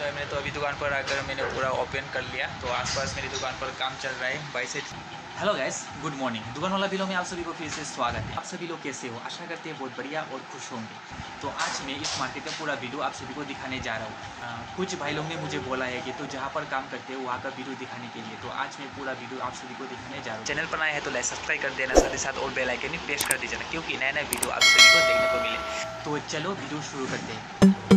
तो मैंने तो अभी दुकान पर आकर मैंने पूरा ओपन कर लिया। तो आसपास मेरी दुकान पर काम चल रहा है बाई से। Hello guys, good morning. दुकान वाला वीडियो में आप सभी को फिर से स्वागत है। आप सभी लोग कैसे हो? आशा करते हैं बहुत बढ़िया और खुश होंगे। तो आज मैं इस मार्केट में पूरा वीडियो आप सभी को दिखाने जा रहा हूँ। कुछ भाई लोग ने मुझे बोला है कि तो जहाँ पर काम करते हैं वहाँ का वीडियो दिखाने के लिए, तो आज मैं पूरा वीडियो आप सभी को दिखाने जा रहा हूँ। चैनल पर आए हैं तो लाइक सब्सक्राइब कर देना, साथ ही साथ और बेल आइकन भी प्रेस कर दीजिएगा, क्योंकि नया नया वीडियो आप सभी को देखने को मिले। तो चलो वीडियो शुरू करते हैं।